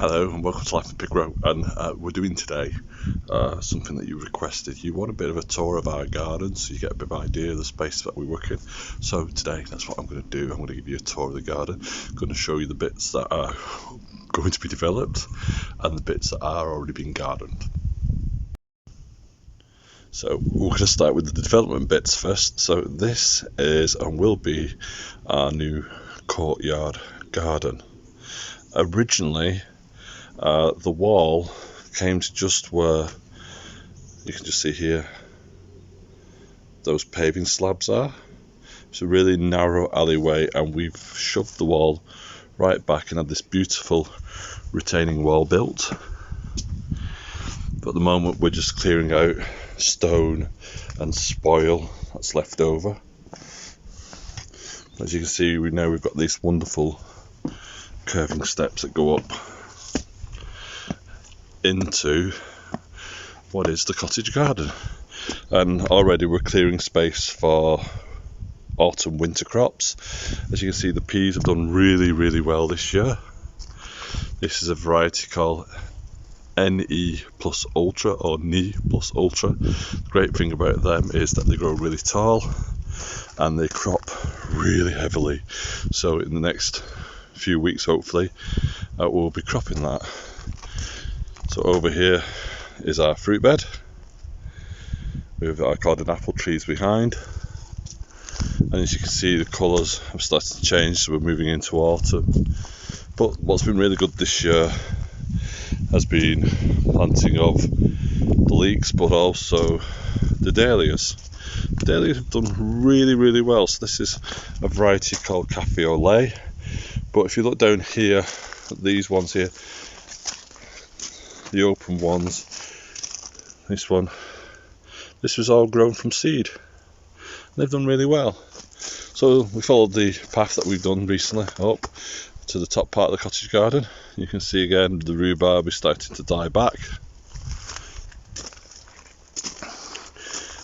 Hello and welcome to Life in Pig Row, and we're doing today something that you requested. You want a bit of a tour of our garden so you get a bit of an idea of the space that we work in. So today that's what I'm going to do. I'm going to give you a tour of the garden. I'm going to show you the bits that are going to be developed and the bits that are already being gardened. So we're going to start with the development bits first. So this is and will be our new courtyard garden. Originally the wall came to just where you can just see here those paving slabs are. It's a really narrow alleyway, and we've shoved the wall right back and had this beautiful retaining wall built. But at the moment we're just clearing out stone and spoil that's left over. As you can see, we've got these wonderful curving steps that go up into what is the cottage garden, and already we're clearing space for autumn winter crops. As you can see, the peas have done really well this year. This is a variety called NE plus Ultra or NE plus Ultra. The great thing about them is that they grow really tall and they crop really heavily, so in the next few weeks hopefully we'll be cropping that. So over here is our fruit bed with our garden apple trees behind, and as you can see the colours have started to change, so we're moving into autumn. But what's been really good this year has been planting of the leeks, but also the Dahlias. The Dahlias have done really well. So this is a variety called Cafe au lait, but if you look down here at these ones here, the open ones, this was all grown from seed. They've done really well. So we followed the path that we've done recently up to the top part of the cottage garden. You can see again the rhubarb is starting to die back.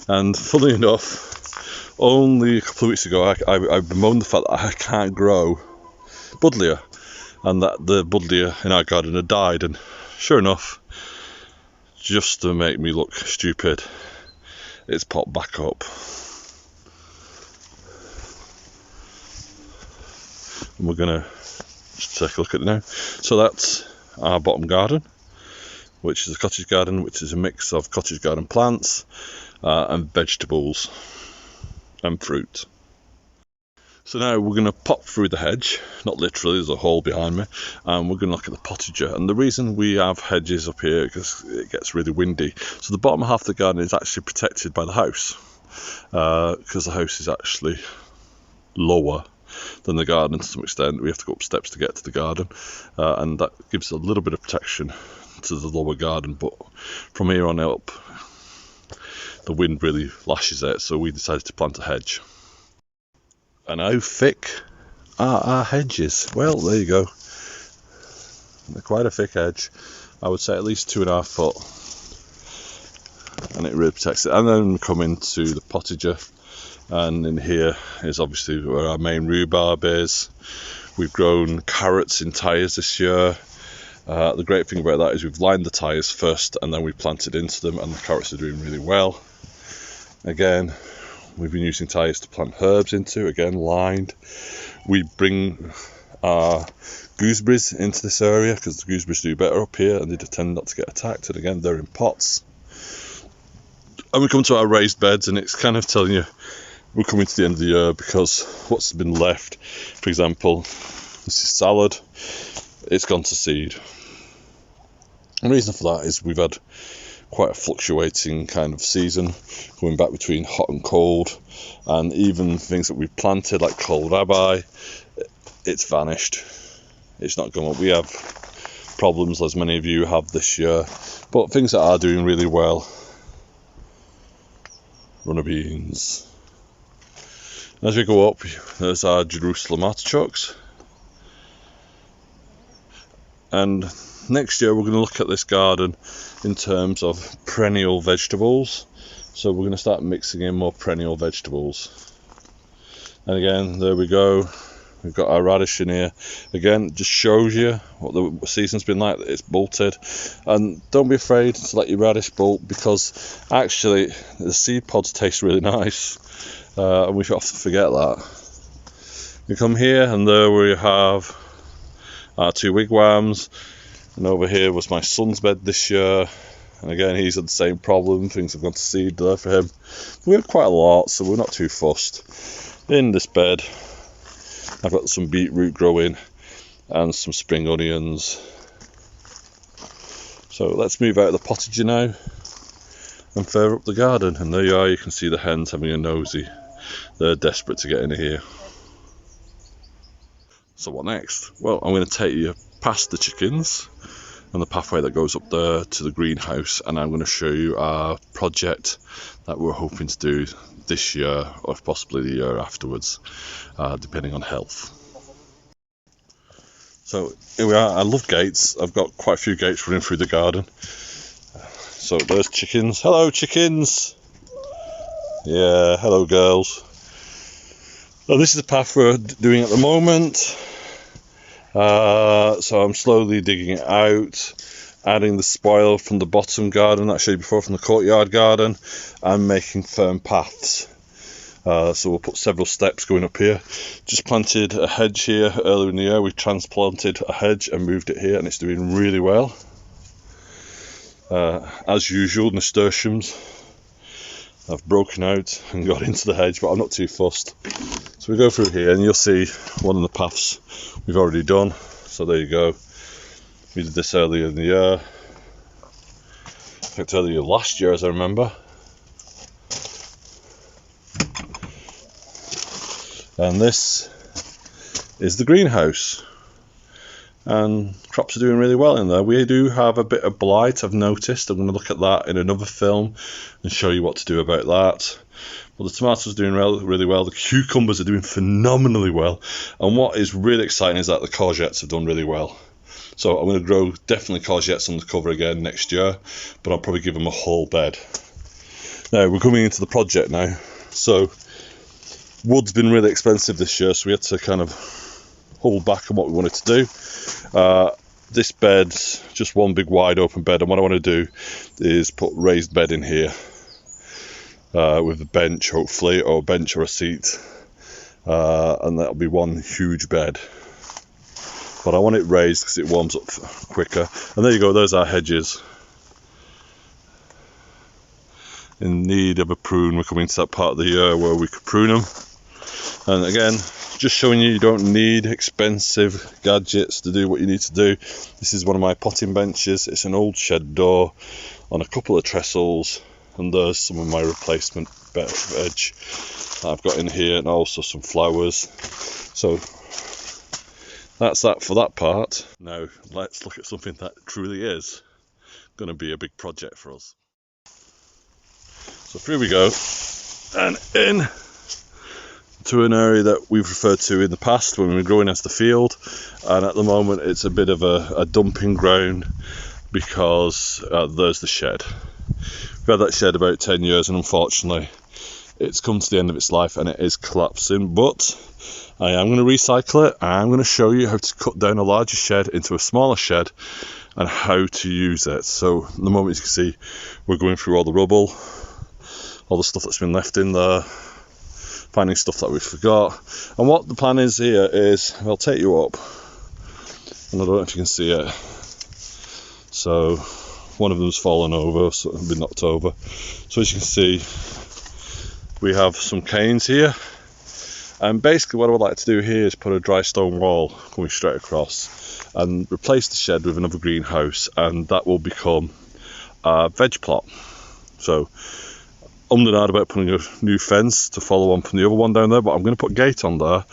And funnily enough, only a couple of weeks ago I bemoaned the fact that I can't grow buddleia, and that the buddleia in our garden had died, and sure enough, just to make me look stupid, it's popped back up. And we're going to just take a look at it now. So that's our bottom garden, which is a cottage garden, which is a mix of cottage garden plants and vegetables and fruit. So now we're going to pop through the hedge, not literally, there's a hole behind me, and we're going to look at the potager. And the reason we have hedges up here is because it gets really windy. So the bottom half of the garden is actually protected by the house, because the house is actually lower than the garden to some extent. We have to go up steps to get to the garden, and that gives a little bit of protection to the lower garden. But from here on up, the wind really lashes it, so we decided to plant a hedge. And how thick are our hedges? Well, there you go. They're quite a thick hedge. I would say at least 2.5 foot. And it really protects it. And then we come into the potager. And in here is obviously where our main rhubarb is. We've grown carrots in tyres this year. The great thing about that is we've lined the tyres first and then we planted into them, and the carrots are doing really well. Again, we've been using tyres to plant herbs into, again lined. We bring our gooseberries into this area because the gooseberries do better up here and they tend not to get attacked, and again they're in pots. And we come to our raised beds, and it's kind of telling you we're coming to the end of the year, because what's been left, for example, this is salad, it's gone to seed. And the reason for that is we've had quite a fluctuating kind of season, going back between hot and cold, and even things that we've planted like kohlrabi, it's vanished. It's not gone up. We have problems, as many of you have this year, but things that are doing really well, runner beans. As we go up, there's our Jerusalem artichokes, and next year we're going to look at this garden in terms of perennial vegetables. So we're going to start mixing in more perennial vegetables. And again, there we go, We've got our radish in here. Again, just shows you what the season's been like, that it's bolted. And don't be afraid to let your radish bolt, because actually the seed pods taste really nice. And we often forget that. You come here and there we have our 2 wigwams. And over here was my son's bed this year. And again, he's had the same problem. Things have gone to seed there for him. We have quite a lot, so we're not too fussed. In this bed, I've got some beetroot growing and some spring onions. So let's move out of the pottage now and further up the garden. And there you are, you can see the hens having a nosy. They're desperate to get in here. So what next? Well, I'm going to take you past the chickens and the pathway that goes up there to the greenhouse, and I'm going to show you our project that we're hoping to do this year, or possibly the year afterwards, depending on health. So here we are. I love gates. I've got quite a few gates running through the garden. So there's chickens. Hello chickens. Yeah, hello girls. So this is the path we're doing at the moment. So I'm slowly digging it out, adding the spoil from the bottom garden that I showed you before from the courtyard garden, and making firm paths. So we'll put several steps going up here. Just planted a hedge here earlier in the year. We transplanted a hedge and moved it here, and it's doing really well. As usual, nasturtiums have broken out and got into the hedge, but I'm not too fussed. So we go through here and you'll see one of the paths we've already done. So there you go. We did this earlier in the year. In fact, earlier last year, as I remember. And this is the greenhouse. And crops are doing really well in there. We do have a bit of blight, I've noticed. I'm going to look at that in another film and show you what to do about that. But the tomatoes are doing really well. The cucumbers are doing phenomenally well. And what is really exciting is that the courgettes have done really well. So I'm going to grow definitely courgettes on the cover again next year, but I'll probably give them a whole bed. Now we're coming into the project now. So wood's been really expensive this year, so we had to kind of hold back on what we wanted to do. This bed's just one big wide open bed, and what I want to do is put raised bed in here with a bench, hopefully, or a bench or a seat, and that'll be one huge bed. But I want it raised because it warms up quicker. And there you go, there's our hedges. In need of a prune. We're coming to that part of the year where we could prune them. And again, just showing you don't need expensive gadgets to do what you need to do. This is one of my potting benches. It's an old shed door on a couple of trestles, and there's some of my replacement veg that I've got in here, and also some flowers. So that's that for that part. Now let's look at something that truly is going to be a big project for us. So through we go, and in to an area that we've referred to in the past when we were growing as the field, and at the moment it's a bit of a dumping ground because there's the shed. We've had that shed about 10 years, and unfortunately it's come to the end of its life and it is collapsing, but I am going to recycle it. I'm going to show you how to cut down a larger shed into a smaller shed and how to use it. So at the moment, you can see we're going through all the rubble, all the stuff that's been left in there, finding stuff that we forgot. And what the plan is here is, I'll take you up, and I don't know if you can see it. So one of them's fallen over, so it's been knocked over. So as you can see, we have some canes here, and basically what I would like to do here is put a dry stone wall going straight across and replace the shed with another greenhouse, and that will become a veg plot. So I'm not about putting a new fence to follow on from the other one down there, but I'm going to put a gate on there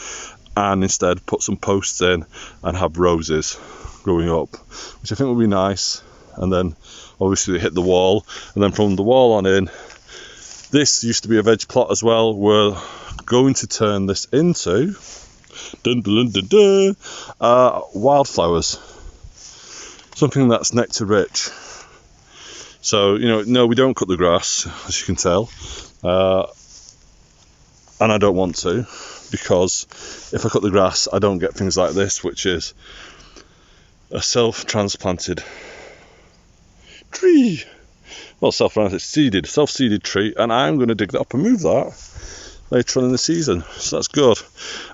and instead put some posts in and have roses growing up, which I think would be nice. And then obviously they hit the wall, and then from the wall on in, this used to be a veg plot as well. We're going to turn this into wildflowers, something that's nectar rich. So, no, we don't cut the grass, as you can tell, and I don't want to. because if I cut the grass I don't get things like this, which is a self-transplanted tree. Well, self-seeded tree, and I'm going to dig that up and move that later on in the season, so that's good.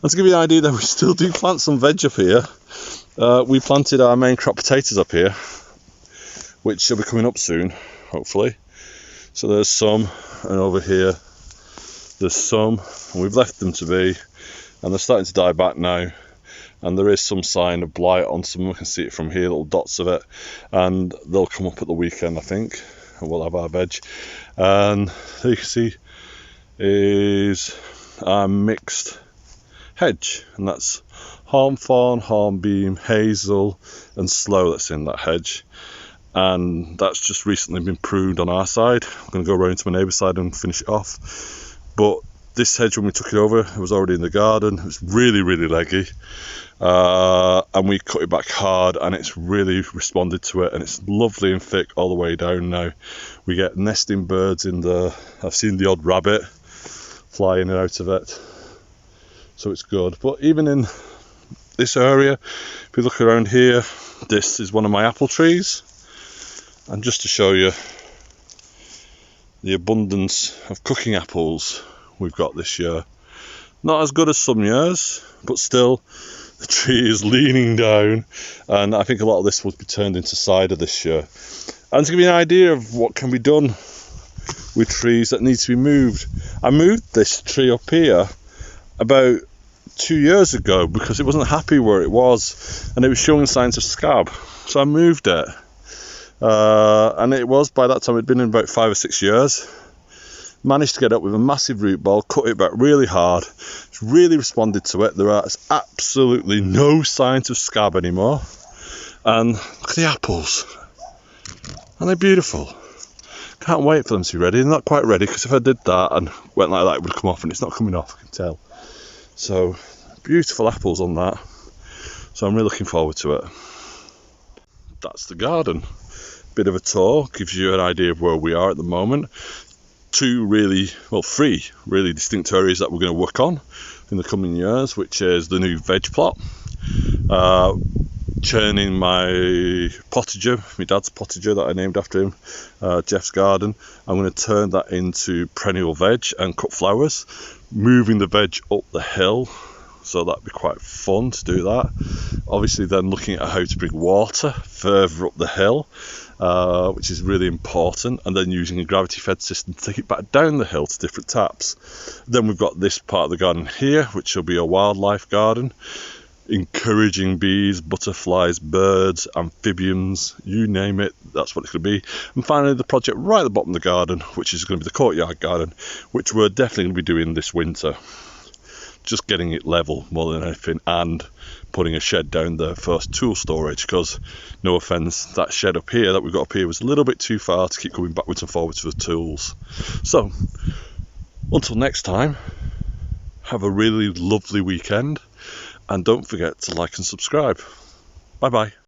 And to give you an idea that we still do plant some veg up here, we planted our main crop potatoes up here, which shall be coming up soon, hopefully. So there's some, and over here there's some, and we've left them to be, and they're starting to die back now, and there is some sign of blight on some. We can see it from here, little dots of it, and they'll come up at the weekend, I think, and we'll have our veg. And there you can see is our mixed hedge, and that's hawthorn, hornbeam, hazel and sloe that's in that hedge, and that's just recently been pruned on our side. I'm going to go around to my neighbour's side and finish it off. But this hedge, when we took it over, it was already in the garden. It was really, really leggy, and we cut it back hard, and it's really responded to it, and it's lovely and thick all the way down now. We get nesting birds in there. I've seen the odd rabbit fly in and out of it, so it's good. But even in this area, if you look around here, this is one of my apple trees, and just to show you the abundance of cooking apples we've got this year. Not as good as some years, but still the tree is leaning down, and I think a lot of this will be turned into cider this year. And to give you an idea of what can be done with trees that need to be moved, I moved this tree up here about 2 years ago because it wasn't happy where it was and it was showing signs of scab, so I moved it, and it was, by that time it'd been in about 5 or 6 years. Managed to get up with a massive root ball, cut it back really hard. It's really responded to it. There are absolutely no signs of scab anymore, and look at the apples, aren't they beautiful? Can't wait for them to be ready. They're not quite ready, because if I did that and went like that, it would come off, and it's not coming off, I can tell. So beautiful apples on that, so I'm really looking forward to it. That's the garden. Bit of a tour, gives you an idea of where we are at the moment. Three really distinct areas that we're going to work on in the coming years, which is the new veg plot, churning my potager, my dad's potager that I named after him, Jeff's garden. I'm going to turn that into perennial veg and cut flowers, moving the veg up the hill, so that'd be quite fun to do that. Obviously then looking at how to bring water further up the hill, which is really important, and then using a gravity fed system to take it back down the hill to different taps. Then we've got this part of the garden here, which will be a wildlife garden, encouraging bees, butterflies, birds, amphibians, you name it, that's what it's going to be. And finally the project right at the bottom of the garden, which is going to be the courtyard garden, which we're definitely going to be doing this winter. Just getting it level more than anything, and putting a shed down there for tool storage, because no offence, that shed up here that we've got up here was a little bit too far to keep going backwards and forwards for the tools. So until next time, have a really lovely weekend, and don't forget to like and subscribe. Bye bye.